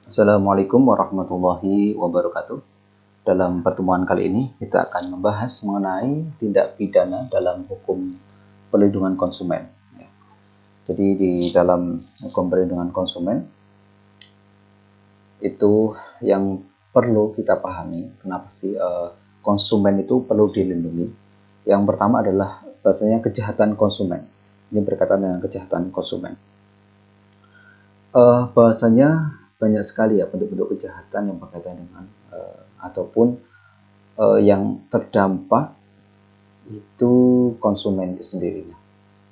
Assalamualaikum warahmatullahi wabarakatuh. Dalam pertemuan kali ini kita akan membahas mengenai tindak pidana dalam hukum perlindungan konsumen. Jadi di dalam hukum perlindungan konsumen itu yang perlu kita pahami kenapa sih konsumen itu perlu dilindungi. Yang pertama adalah bahasanya kejahatan konsumen. Ini berkaitan dengan kejahatan konsumen. Bahasanya banyak sekali ya bentuk-bentuk kejahatan yang berkaitan dengan ataupun yang terdampak itu konsumen itu sendiri.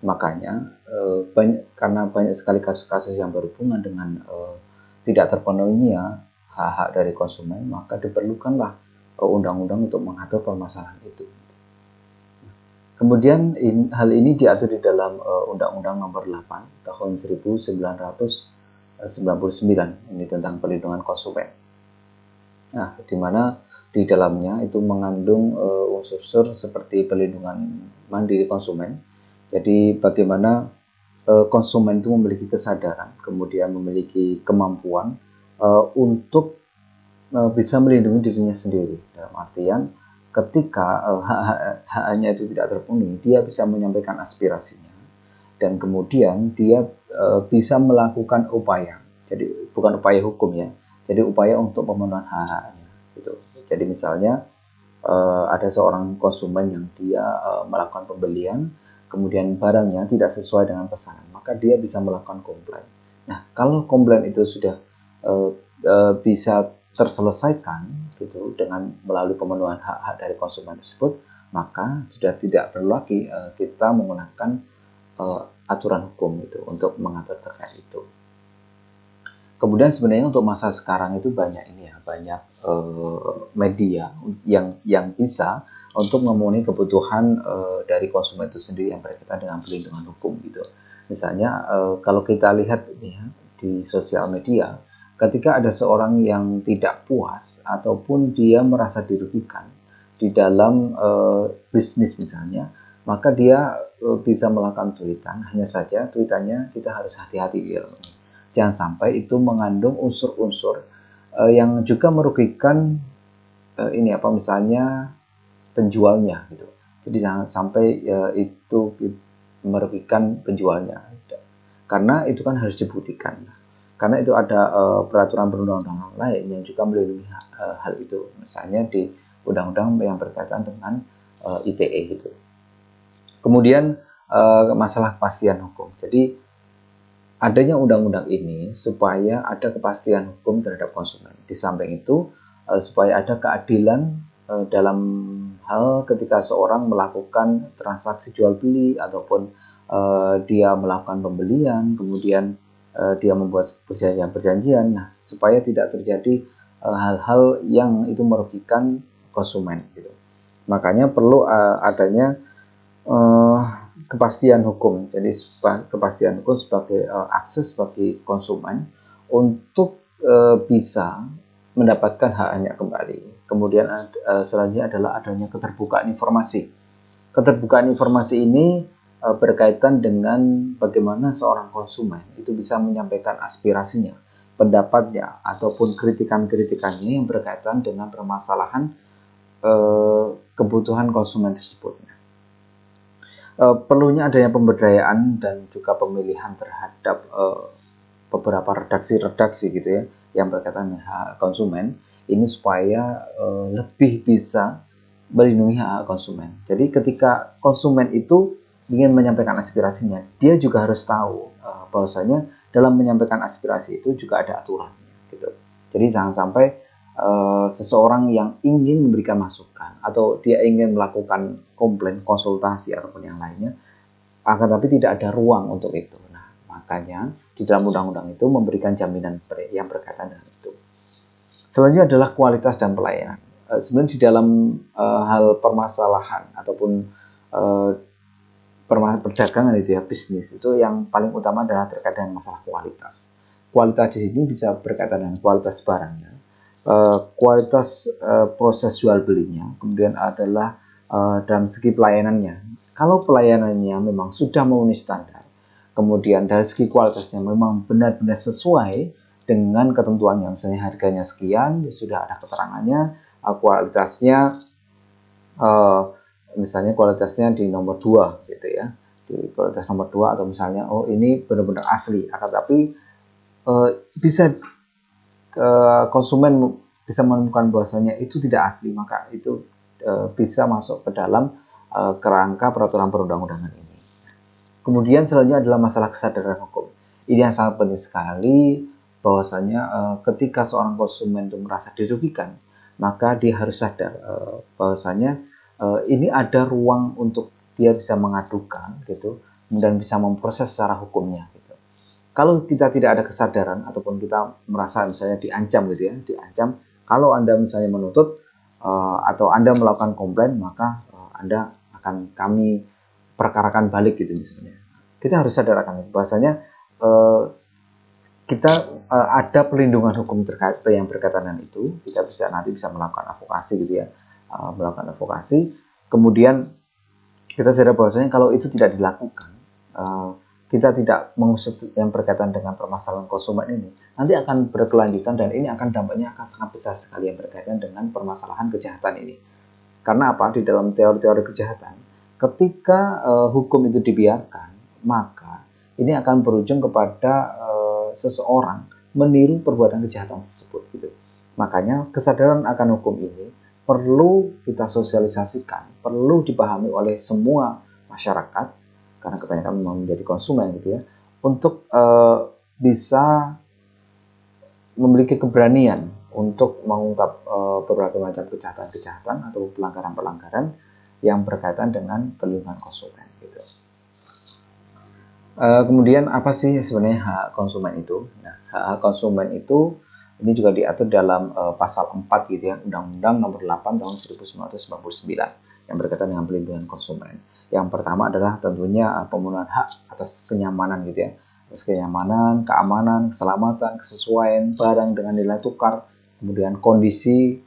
Makanya karena banyak sekali kasus-kasus yang berhubungan dengan tidak terpenuhinya hak-hak dari konsumen, maka diperlukanlah undang-undang untuk mengatur permasalahan itu. Kemudian hal ini diatur di dalam Undang-Undang Nomor 8 Tahun 1999 ini tentang perlindungan konsumen. Nah, di mana di dalamnya itu mengandung unsur-unsur seperti perlindungan mandiri konsumen. Jadi bagaimana konsumen itu memiliki kesadaran, kemudian memiliki kemampuan untuk bisa melindungi dirinya sendiri. Dalam artian ketika hak-haknya itu tidak terpenuhi, dia bisa menyampaikan aspirasinya dan kemudian dia bisa melakukan upaya. Jadi bukan upaya hukum ya. Jadi upaya untuk pemenuhan hak-haknya gitu. Jadi misalnya ada seorang konsumen yang dia melakukan pembelian, kemudian barangnya tidak sesuai dengan pesanan, maka dia bisa melakukan komplain. Nah, kalau komplain itu sudah bisa terselesaikan gitu dengan melalui pemenuhan hak-hak dari konsumen tersebut, maka sudah tidak perlu lagi kita menggunakan aturan hukum itu untuk mengatur terkait itu. Kemudian sebenarnya untuk masa sekarang itu banyak media yang bisa untuk memenuhi kebutuhan dari konsumen itu sendiri yang berkaitan dengan perlindungan hukum gitu. Misalnya kalau kita lihat ya, di sosial media, ketika ada seorang yang tidak puas ataupun dia merasa dirugikan di dalam bisnis misalnya, maka dia bisa melakukan tweetan. Hanya saja tweetannya kita harus hati-hati gitu. Jangan sampai itu mengandung unsur-unsur yang juga merugikan misalnya penjualnya gitu. Jadi jangan sampai itu merugikan penjualnya. Karena itu kan harus dibuktikan. Karena itu ada peraturan perundang-undangan lain yang juga melindungi hal itu. Misalnya di undang-undang yang berkaitan dengan ITE gitu. Kemudian masalah kepastian hukum. Jadi adanya undang-undang ini supaya ada kepastian hukum terhadap konsumen. Di samping itu supaya ada keadilan dalam hal ketika seorang melakukan transaksi jual beli ataupun dia melakukan pembelian, kemudian dia membuat perjanjian-perjanjian, nah, supaya tidak terjadi hal-hal yang itu merugikan konsumen gitu. Makanya perlu adanya kepastian hukum. Jadi kepastian hukum sebagai akses bagi konsumen untuk bisa mendapatkan haknya kembali. Kemudian selanjutnya adalah adanya keterbukaan informasi. Keterbukaan informasi ini berkaitan dengan bagaimana seorang konsumen itu bisa menyampaikan aspirasinya, pendapatnya, ataupun kritikan-kritikannya yang berkaitan dengan permasalahan kebutuhan konsumen tersebut. Perlunya adanya pemberdayaan dan juga pemilihan terhadap beberapa redaksi-redaksi gitu ya yang berkaitan dengan hak konsumen ini supaya lebih bisa melindungi hak konsumen. Jadi ketika konsumen itu ingin menyampaikan aspirasinya, dia juga harus tahu bahwasanya dalam menyampaikan aspirasi itu juga ada aturan gitu. Jadi jangan sampai seseorang yang ingin memberikan masukan atau dia ingin melakukan komplain, konsultasi ataupun yang lainnya, akan tapi tidak ada ruang untuk itu. Nah, makanya di dalam undang-undang itu memberikan jaminan yang berkaitan dengan itu. Selanjutnya adalah kualitas dan pelayanan. Sebenarnya di dalam hal permasalahan ataupun perdagangan itu ya, bisnis itu yang paling utama adalah terkait dengan masalah kualitas. Kualitas di sini bisa berkaitan dengan kualitas barangnya, kualitas proses jual belinya, kemudian adalah dalam segi pelayanannya. Kalau pelayanannya memang sudah memenuhi standar, kemudian dari segi kualitasnya memang benar-benar sesuai dengan ketentuannya, misalnya harganya sekian, sudah ada keterangannya, kualitasnya, misalnya kualitasnya di nomor 2 gitu ya, di kualitas nomor 2, atau misalnya ini benar-benar asli, akan tapi bisa konsumen bisa menemukan bahwasanya itu tidak asli, maka itu bisa masuk ke dalam kerangka peraturan perundang-undangan ini. Kemudian selanjutnya adalah masalah kesadaran hukum. Ini yang sangat penting sekali, bahwasanya ketika seorang konsumen itu merasa dirugikan, maka dia harus sadar bahwasanya ini ada ruang untuk dia bisa mengadukan gitu, dan bisa memproses secara hukumnya gitu. Kalau kita tidak ada kesadaran ataupun kita merasa misalnya diancam gitu ya, diancam, kalau Anda misalnya menuntut atau Anda melakukan komplain, maka Anda akan kami perkarakan balik gitu misalnya. Kita harus sadar akan itu, bahwasanya kita ada pelindungan hukum terkait yang berkaitan dengan itu. Kita bisa nanti bisa melakukan advokasi gitu ya, melakukan advokasi. Kemudian kita sadar bahwasanya kalau itu tidak dilakukan, kita tidak mengusut yang berkaitan dengan permasalahan konsumen ini, nanti akan berkelanjutan dan ini akan dampaknya akan sangat besar sekali yang berkaitan dengan permasalahan kejahatan ini. Karena apa? Di dalam teori-teori kejahatan, ketika hukum itu dibiarkan, maka ini akan berujung kepada seseorang meniru perbuatan kejahatan tersebut gitu. Makanya kesadaran akan hukum ini perlu kita sosialisasikan, perlu dipahami oleh semua masyarakat, karena kebanyakan memang menjadi konsumen gitu ya, untuk bisa memiliki keberanian untuk mengungkap berbagai macam kejahatan-kejahatan atau pelanggaran-pelanggaran yang berkaitan dengan perlindungan konsumen gitu. Kemudian apa sih sebenarnya hak konsumen itu? Nah, hak konsumen itu ini juga diatur dalam pasal 4 gitu ya, Undang-Undang Nomor 8 tahun 1999 yang berkaitan dengan perlindungan konsumen. Yang pertama adalah tentunya pemenuhan hak atas kenyamanan gitu ya, atas kenyamanan, keamanan, keselamatan, kesesuaian barang dengan nilai tukar, kemudian kondisi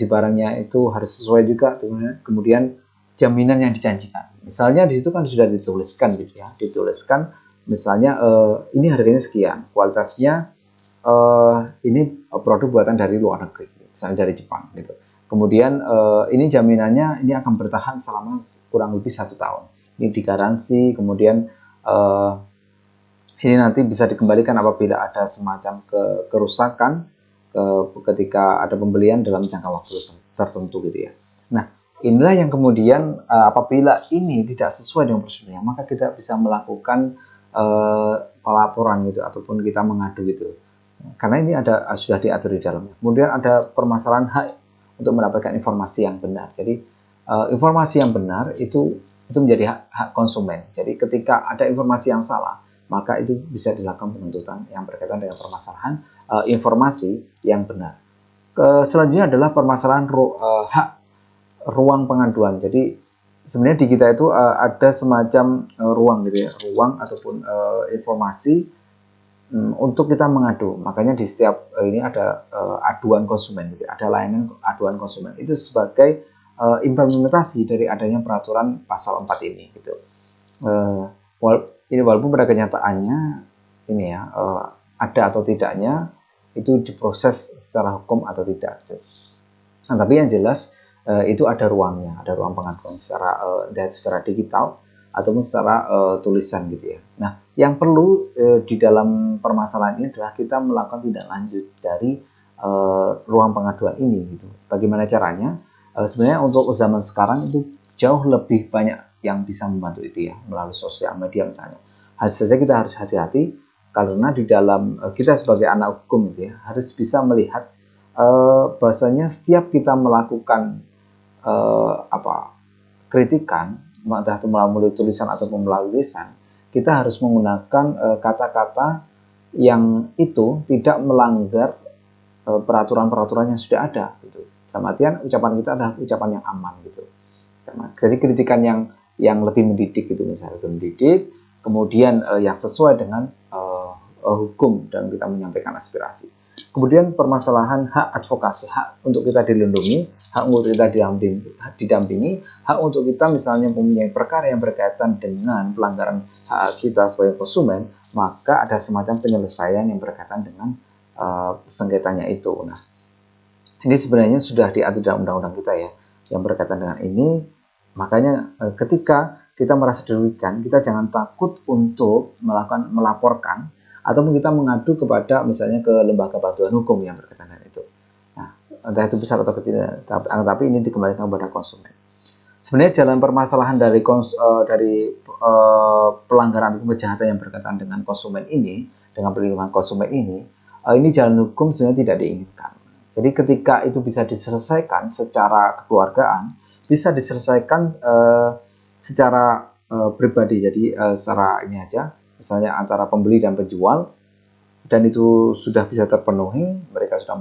barangnya itu harus sesuai juga, kemudian jaminan yang dijanjikan. Misalnya di situ kan sudah dituliskan gitu ya, dituliskan misalnya ini harganya sekian, kualitasnya ini produk buatan dari luar negeri, misalnya dari Jepang gitu. Kemudian ini jaminannya ini akan bertahan selama kurang lebih 1 tahun. Ini digaransi, kemudian ini nanti bisa dikembalikan apabila ada semacam kerusakan ketika ada pembelian dalam jangka waktu tertentu gitu ya. Nah, inilah yang kemudian apabila ini tidak sesuai dengan prosedurnya, maka kita bisa melakukan pelaporan gitu ataupun kita mengadu gitu. Karena ini sudah diatur di dalamnya. Kemudian ada permasalahan hak untuk mendapatkan informasi yang benar. Jadi informasi yang benar itu menjadi hak konsumen. Jadi ketika ada informasi yang salah, maka itu bisa dilakukan penuntutan yang berkaitan dengan permasalahan informasi yang benar. Selanjutnya adalah permasalahan hak ruang pengaduan. Jadi sebenarnya di kita itu ada semacam ruang gitu ya, ruang ataupun informasi untuk kita mengadu. Makanya di setiap ini ada aduan konsumen gitu, ada layanan aduan konsumen. Itu sebagai implementasi dari adanya peraturan pasal 4 ini gitu. Walaupun pada kenyataannya ini ya ada atau tidaknya itu diproses secara hukum atau tidak gitu. Nah, tapi yang jelas itu ada ruangnya, ada ruang pengaduan secara digital ataupun secara tulisan gitu ya. Nah, yang perlu di dalam permasalahan ini adalah kita melakukan tindak lanjut dari ruang pengaduan ini gitu. Bagaimana caranya? Sebenarnya untuk zaman sekarang itu jauh lebih banyak yang bisa membantu itu ya, melalui sosial media misalnya. Hanya saja kita harus hati-hati karena di dalam kita sebagai anak hukum gitu ya, harus bisa melihat bahwasanya setiap kita melakukan kritikan, entah itu melalui tulisan ataupun melalui lisan, kita harus menggunakan kata-kata yang itu tidak melanggar peraturan-peraturan yang sudah ada gitu. Dalam artian ucapan kita adalah ucapan yang aman gitu. Jadi kritikan yang lebih mendidik gitu, misalnya lebih mendidik, kemudian yang sesuai dengan hukum dan kita menyampaikan aspirasi. Kemudian permasalahan hak advokasi, hak untuk kita dilindungi, hak untuk kita didampingi, hak untuk kita misalnya mempunyai perkara yang berkaitan dengan pelanggaran hak kita sebagai konsumen, maka ada semacam penyelesaian yang berkaitan dengan sengketanya itu. Nah, ini sebenarnya sudah diatur dalam undang-undang kita ya, yang berkaitan dengan ini. Makanya ketika kita merasa dirugikan, kita jangan takut untuk melaporkan ataupun kita mengadu kepada misalnya ke lembaga bantuan hukum yang berkaitan dengan itu. Nah, entah itu besar atau kecil, tapi ini dikembalikan kepada konsumen. Sebenarnya jalan permasalahan dari pelanggaran atau kejahatan yang berkaitan dengan konsumen ini, dengan perlindungan konsumen ini jalan hukum sebenarnya tidak diinginkan. Jadi ketika itu bisa diselesaikan secara kekeluargaan, bisa diselesaikan secara pribadi. Jadi secara ini aja, misalnya antara pembeli dan penjual, dan itu sudah bisa terpenuhi, mereka sudah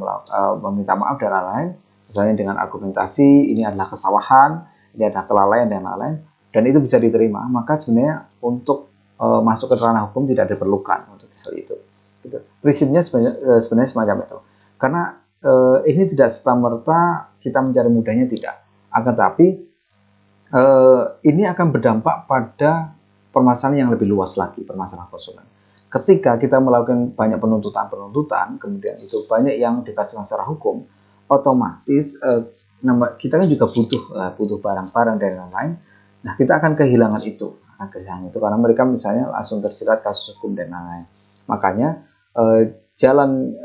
meminta maaf dan lain-lain, misalnya dengan argumentasi ini adalah kesalahan, ini adalah kelalaian dan lain-lain, dan itu bisa diterima, maka sebenarnya untuk masuk ke ranah hukum tidak diperlukan untuk hal itu. Gitu. Prinsipnya sebenarnya semacam itu. Karena ini tidak serta-merta kita mencari mudahnya, tidak. Akan tapi ini akan berdampak pada permasalahan yang lebih luas lagi, permasalahan konsumen. Ketika kita melakukan banyak penuntutan, kemudian itu banyak yang dikasih secara hukum, otomatis kita kan juga butuh barang-barang dan lain-lain. Nah, kita akan kehilangan itu karena mereka misalnya langsung terjerat kasus hukum dan lain-lain. Makanya jalan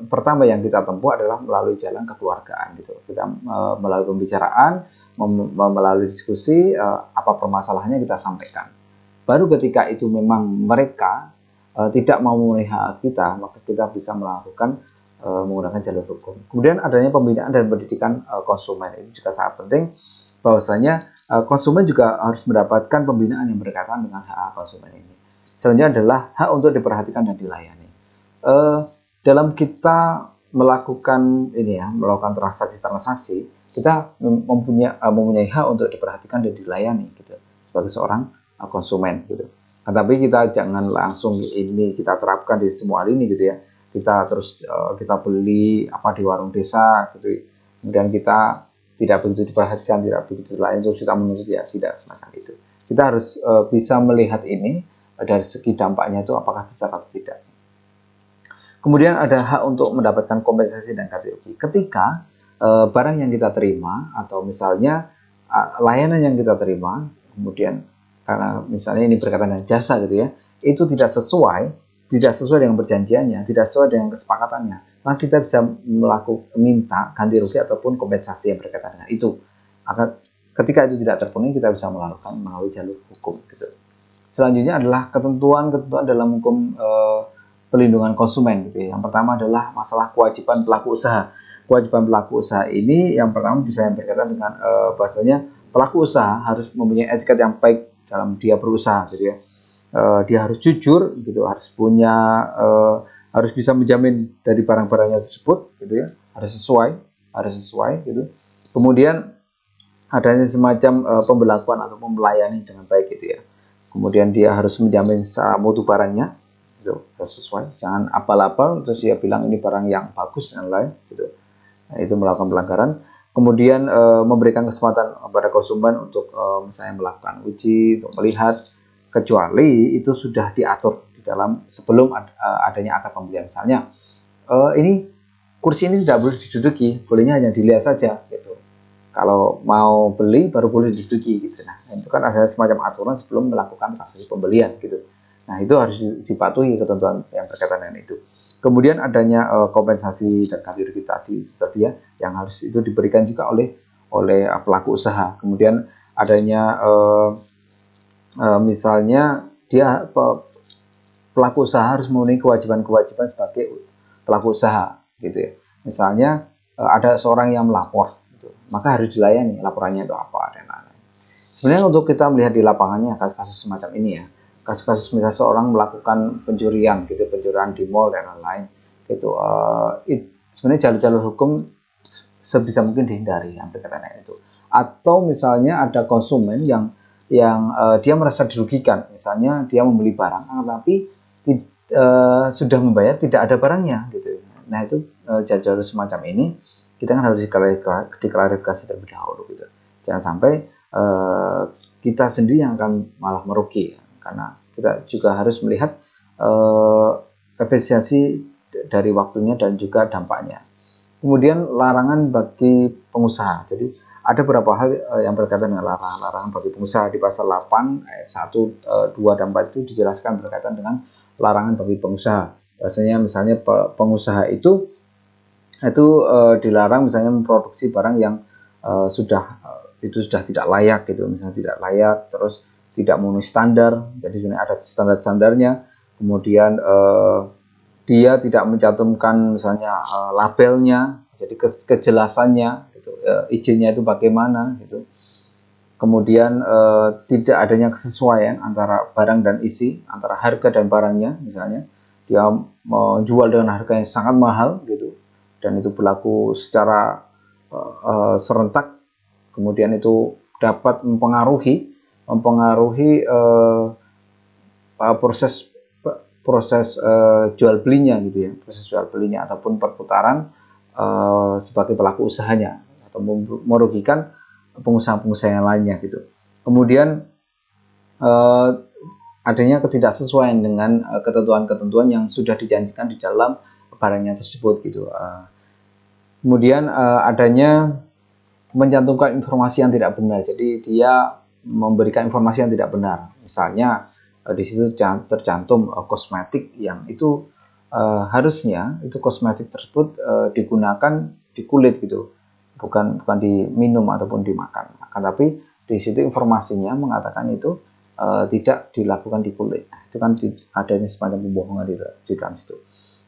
pertama yang kita tempuh adalah melalui jalan kekeluargaan gitu. Kita melalui pembicaraan, melalui diskusi, apa permasalahannya kita sampaikan. Baru ketika itu memang mereka tidak mau memenuhi hak kita, maka kita bisa melakukan menggunakan jalur hukum. Kemudian adanya pembinaan dan pendidikan konsumen, itu juga sangat penting, bahwasanya konsumen juga harus mendapatkan pembinaan yang berkaitan dengan hak konsumen ini. Selanjutnya adalah hak untuk diperhatikan dan dilayani. Dalam kita melakukan transaksi, kita mempunyai hak untuk diperhatikan dan dilayani gitu, sebagai seorang konsumen gitu. Tapi kita jangan langsung ini kita terapkan di semua hal ini gitu ya. Kita beli di warung desa gitu, kemudian kita tidak begitu diperhatikan, tidak begitu lain, terus kita menuntut, ya tidak semacam itu. Kita harus bisa melihat ini dari segi dampaknya itu apakah bisa atau tidak. Kemudian ada hak untuk mendapatkan kompensasi dan ganti rugi. Ketika barang yang kita terima atau misalnya layanan yang kita terima, kemudian karena misalnya ini berkaitan dengan jasa gitu ya, itu tidak sesuai dengan perjanjiannya, tidak sesuai dengan kesepakatannya, maka kita bisa minta ganti rugi ataupun kompensasi yang berkaitan dengan itu. Ketika itu tidak terpenuhi, kita bisa melakukan melalui jalur hukum gitu. Selanjutnya adalah ketentuan dalam hukum pelindungan konsumen gitu ya. Yang pertama adalah masalah kewajiban pelaku usaha. Kewajiban pelaku usaha ini yang pertama bisa yang berkaitan dengan bahasanya pelaku usaha harus mempunyai etiket yang baik dalam dia berusaha gitu ya. Dia harus jujur gitu, harus bisa menjamin dari barang-barangnya tersebut gitu ya, harus sesuai gitu. Kemudian adanya semacam pembelakuan atau melayani dengan baik gitu ya. Kemudian dia harus menjamin secara mutu barangnya gitu, harus sesuai, jangan apal-apal terus dia bilang ini barang yang bagus dan lain gitu. Nah, itu melakukan pelanggaran. Kemudian memberikan kesempatan kepada konsumen untuk misalnya melakukan uji, untuk melihat, kecuali itu sudah diatur di dalam sebelum adanya akad pembelian. Misalnya ini kursi ini tidak boleh diduduki, bolehnya hanya dilihat saja gitu. Kalau mau beli baru boleh diduduki gitu. Nah, itu kan ada semacam aturan sebelum melakukan transaksi pembelian gitu. Nah, itu harus dipatuhi ketentuan yang berkaitan dengan itu. Kemudian adanya kompensasi dan ganti rugi tadi ya, yang harus itu diberikan juga oleh pelaku usaha. Kemudian adanya misalnya dia pelaku usaha harus memenuhi kewajiban sebagai pelaku usaha gitu ya. Misalnya ada seorang yang melapor gitu, maka harus dilayani laporannya itu apa dan lain-lain. Sebenarnya untuk kita melihat di lapangannya kasus-kasus semacam ini ya, kasus-kasus misalnya seorang melakukan pencurian di mall dan lain-lain gitu, sebenarnya jalur-jalur hukum sebisa mungkin dihindari yang berkaitan dengan itu. Atau misalnya ada konsumen yang dia merasa dirugikan, misalnya dia membeli barang tapi sudah membayar tidak ada barangnya gitu. Nah, itu jalur semacam ini kita kan harus diklarifikasi terlebih dahulu gitu. Jangan sampai kita sendiri yang akan malah merugi karena kita juga harus melihat efisiensi dari waktunya dan juga dampaknya. Kemudian larangan bagi pengusaha. Jadi ada beberapa hal yang berkaitan dengan larangan bagi pengusaha di pasal 8 ayat 1, 2 dan 4 itu dijelaskan berkaitan dengan larangan bagi pengusaha. Bahasanya misalnya pengusaha itu dilarang misalnya memproduksi barang yang sudah tidak layak gitu, misalnya tidak layak, terus tidak memenuhi standar. Jadi ini ada standar-standarnya. Kemudian dia tidak mencantumkan misalnya labelnya, jadi kejelasannya gitu, izinnya itu bagaimana gitu. Kemudian tidak adanya kesesuaian antara barang dan isi, antara harga dan barangnya. Misalnya dia menjual dengan harga yang sangat mahal gitu, dan itu berlaku secara serentak, kemudian itu dapat mempengaruhi proses jual belinya gitu ya, proses jual belinya ataupun perputaran sebagai pelaku usahanya, atau merugikan pengusaha-pengusaha yang lainnya gitu. Kemudian adanya ketidaksesuaian dengan ketentuan-ketentuan yang sudah dijanjikan di dalam barangnya tersebut gitu. Kemudian adanya mencantumkan informasi yang tidak benar. Jadi dia memberikan informasi yang tidak benar. Misalnya di situ tercantum kosmetik yang itu harusnya itu kosmetik tersebut digunakan di kulit gitu, bukan diminum ataupun dimakan. Tapi di situ informasinya mengatakan itu tidak dilakukan di kulit. Nah, itu kan adanya semacam pembohongan di dalam situ.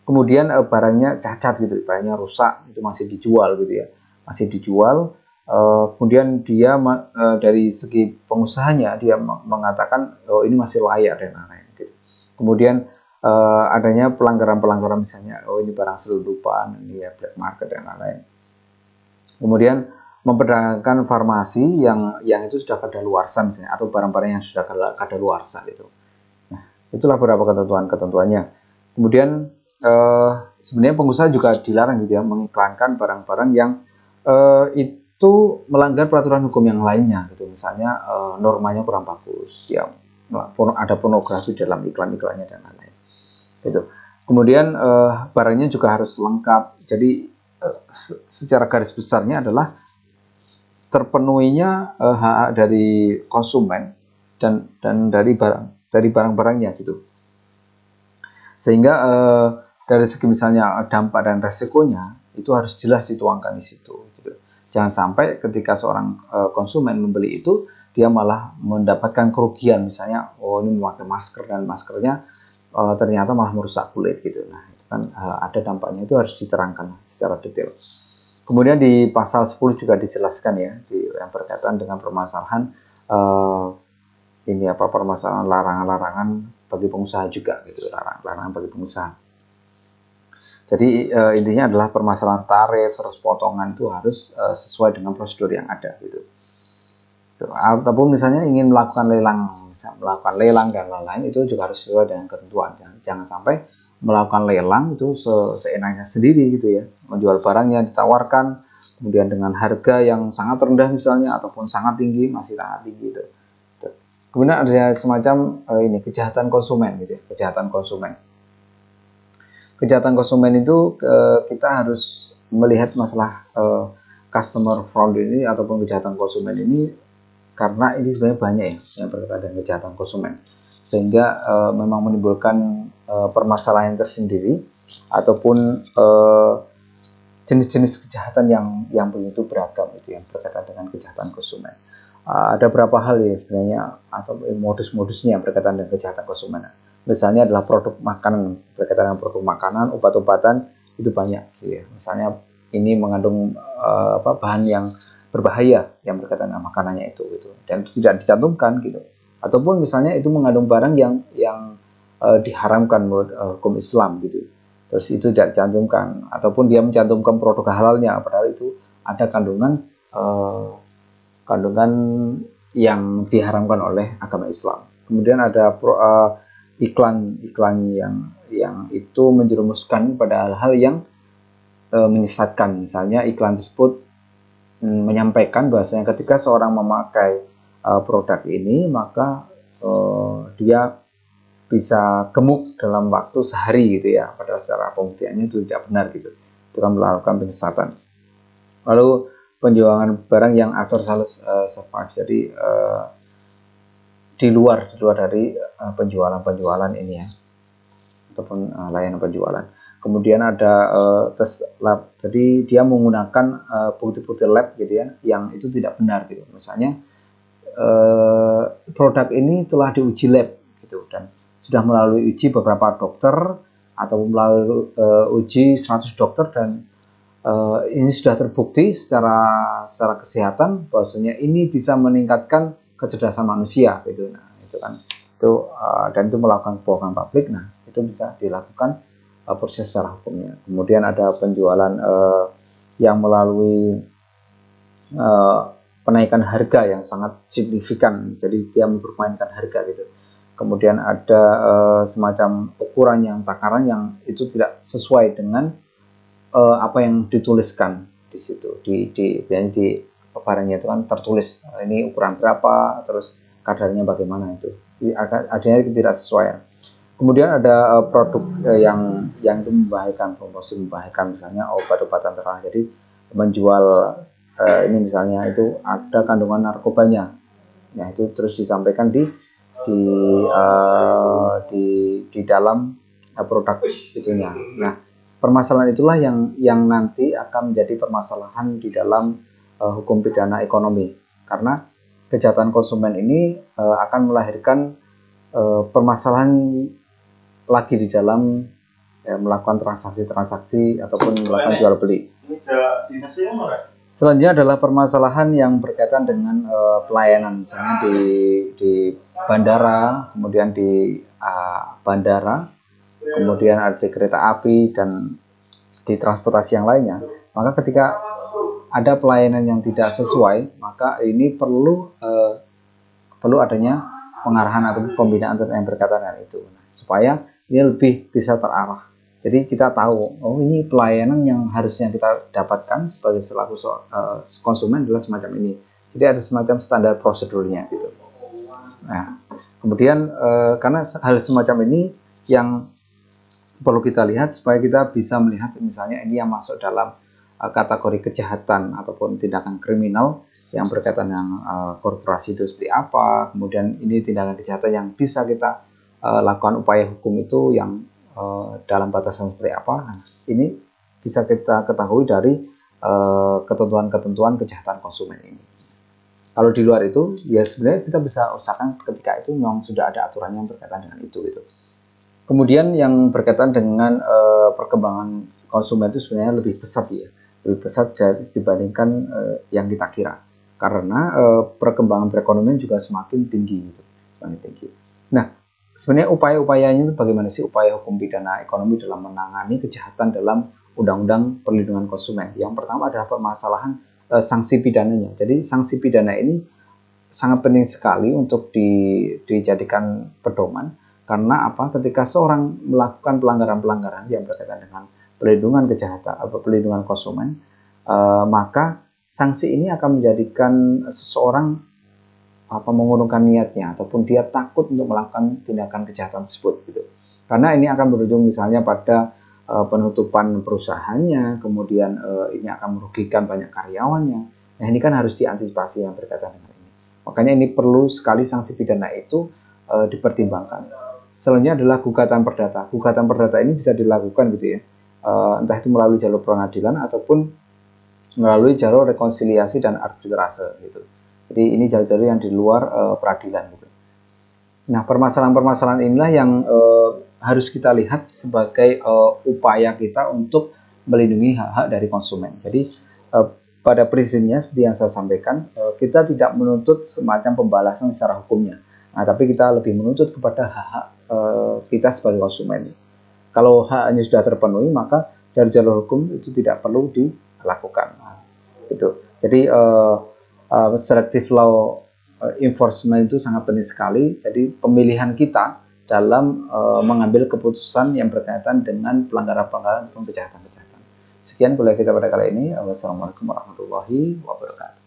Kemudian barangnya cacat gitu, barangnya rusak, itu masih dijual gitu ya, masih dijual. Kemudian dia dari segi pengusahanya dia mengatakan ini masih layak dan lain-lain gitu. Kemudian adanya pelanggaran misalnya ini barang selundupan, ini ya black market dan lain-lain. Kemudian memperdagangkan farmasi yang itu sudah kadaluarsa misalnya, atau barang-barang yang sudah kadaluarsa gitu. Nah, itulah beberapa ketentuannya. Kemudian sebenarnya pengusaha juga dilarang gitu ya mengiklankan barang-barang yang itu melanggar peraturan hukum yang lainnya gitu. Misalnya normanya kurang bagus, ya ada pornografi dalam iklan-iklannya dan lain-lain gitu. Kemudian barangnya juga harus lengkap. Jadi secara garis besarnya adalah terpenuhinya hak dari konsumen dan dari barang-barangnya gitu. Sehingga dari segi misalnya dampak dan resikonya itu harus jelas dituangkan di situ gitu. Jangan sampai ketika seorang konsumen membeli itu dia malah mendapatkan kerugian, misalnya ini memakai masker dan maskernya ternyata malah merusak kulit gitu. Nah, itu kan ada dampaknya, itu harus diterangkan secara detail. Kemudian di pasal 10 juga dijelaskan ya yang berkaitan dengan permasalahan permasalahan larangan-larangan bagi pengusaha juga gitu, larangan bagi pengusaha. Jadi intinya adalah permasalahan tarif terus potongan itu harus sesuai dengan prosedur yang ada gitu. Ataupun misalnya ingin melakukan lelang dan lain-lain, itu juga harus sesuai dengan ketentuan. Jangan sampai melakukan lelang itu seenaknya sendiri gitu ya, menjual barangnya ditawarkan kemudian dengan harga yang sangat rendah misalnya, ataupun sangat tinggi, masih sangat tinggi gitu. Kemudian ada semacam kejahatan konsumen gitu ya, kejahatan konsumen itu kita harus melihat masalah customer fraud ini ataupun kejahatan konsumen ini, karena ini sebenarnya banyak ya yang berkaitan dengan kejahatan konsumen, sehingga memang menimbulkan permasalahan tersendiri ataupun jenis-jenis kejahatan yang begitu beragam itu yang berkaitan dengan kejahatan konsumen. Ada beberapa hal ya sebenarnya, atau modus-modusnya berkaitan dengan kejahatan konsumen. Misalnya adalah produk makanan, berkaitan dengan produk makanan, obat-obatan, itu banyak gitu ya. Misalnya ini mengandung bahan yang berbahaya yang berkaitan dengan makanannya itu gitu, dan tidak dicantumkan gitu. Ataupun misalnya itu mengandung barang yang diharamkan menurut hukum Islam gitu, terus itu tidak dicantumkan, ataupun dia mencantumkan produk halalnya padahal itu ada kandungan yang diharamkan oleh agama Islam. Kemudian ada iklan yang itu menjerumuskan pada hal-hal yang menyesatkan. Misalnya iklan tersebut menyampaikan bahwasanya ketika seorang memakai produk ini, maka dia bisa gemuk dalam waktu sehari gitu ya, padahal secara pembuktiannya itu tidak benar gitu, itu kan melakukan penyesatan. Lalu penjualan barang yang after sales survive, jadi di luar dari penjualan ini ya, ataupun layanan penjualan. Kemudian ada tes lab, jadi dia menggunakan bukti-bukti lab gitu ya, yang itu tidak benar gitu. Misalnya produk ini telah diuji lab gitu, dan sudah melalui uji beberapa dokter atau melalui uji 100 dokter, dan ini sudah terbukti secara kesehatan bahwasanya ini bisa meningkatkan kecerdasan manusia gitu. Nah, itu kan dan itu melakukan kebohongan publik. Nah, itu bisa dilakukan proses secara hukumnya. Kemudian ada penjualan yang melalui penaikan harga yang sangat signifikan, jadi dia mempermainkan harga gitu. Kemudian ada semacam ukuran yang takaran yang itu tidak sesuai dengan apa yang dituliskan di situ, di barangnya itu kan tertulis ini ukuran berapa, terus kadarnya bagaimana, itu adanya tidak sesuai. Kemudian ada produk yang itu membahayakan, promosi membahayakan, misalnya obat-obatan terlarang, jadi menjual ini misalnya itu ada kandungan narkobanya, nah itu terus disampaikan di dalam produk itunya. Nah, permasalahan itulah yang nanti akan menjadi permasalahan di dalam hukum pidana ekonomi, karena kejahatan konsumen ini akan melahirkan permasalahan lagi di dalam melakukan transaksi ataupun melakukan jual beli. Selanjutnya adalah permasalahan yang berkaitan dengan pelayanan, misalnya di bandara, kemudian di bandara, kemudian ada di kereta api dan di transportasi yang lainnya. Maka ketika ada pelayanan yang tidak sesuai, maka ini perlu adanya pengarahan atau pembinaan yang berkaitan dengan itu, supaya ini lebih bisa terarah. Jadi kita tahu, oh ini pelayanan yang harusnya kita dapatkan sebagai selaku konsumen adalah semacam ini. Jadi ada semacam standar prosedurnya gitu. Nah, kemudian karena hal semacam ini yang perlu kita lihat supaya kita bisa melihat misalnya ini yang masuk dalam kategori kejahatan ataupun tindakan kriminal yang berkaitan dengan korporasi itu seperti apa. Kemudian ini tindakan kejahatan yang bisa kita lakukan upaya hukum itu yang dalam batasan seperti apa. Nah, ini bisa kita ketahui dari ketentuan-ketentuan kejahatan konsumen ini. Kalau di luar itu, ya sebenarnya kita bisa usahakan ketika itu memang sudah ada aturan yang berkaitan dengan itu gitu. Kemudian yang berkaitan dengan perkembangan konsumen itu sebenarnya lebih pesat ya, lebih pesat dibandingkan yang kita kira, karena perkembangan perekonomian juga semakin tinggi gitu, semakin tinggi. Nah, sebenarnya upaya-upayanya itu bagaimana sih upaya hukum pidana ekonomi dalam menangani kejahatan dalam Undang-Undang Perlindungan Konsumen? Yang pertama adalah permasalahan sanksi pidananya. Jadi sanksi pidana ini sangat penting sekali untuk dijadikan pedoman, karena apa? Ketika seorang melakukan pelanggaran-pelanggaran yang berkaitan dengan perlindungan kejahatan atau perlindungan konsumen, maka sanksi ini akan menjadikan seseorang mengurungkan niatnya ataupun dia takut untuk melakukan tindakan kejahatan tersebut gitu. Karena ini akan berujung misalnya pada penutupan perusahaannya, kemudian ini akan merugikan banyak karyawannya. Nah, ini kan harus diantisipasi yang berkaitan dengan ini. Makanya ini perlu sekali sanksi pidana itu dipertimbangkan. Selanjutnya adalah gugatan perdata. Gugatan perdata ini bisa dilakukan gitu ya, entah itu melalui jalur pengadilan ataupun melalui jalur rekonsiliasi dan arbitrase gitu. Jadi ini jalur-jalur yang di luar peradilan gitu. Nah, permasalahan-permasalahan inilah yang harus kita lihat sebagai upaya kita untuk melindungi hak-hak dari konsumen. Jadi pada prinsipnya seperti yang saya sampaikan, kita tidak menuntut semacam pembalasan secara hukumnya. Nah, tapi kita lebih menuntut kepada hak-hak kita sebagai konsumen. Kalau haknya sudah terpenuhi, maka jalur-jalur hukum itu tidak perlu dilakukan. Nah, gitu. Jadi selective law enforcement itu sangat penting sekali. Jadi pemilihan kita dalam mengambil keputusan yang berkaitan dengan pelanggaran-pelanggaran ataupun kejahatan-kejahatan. Sekian kuliah kita pada kali ini. Wassalamualaikum warahmatullahi wabarakatuh.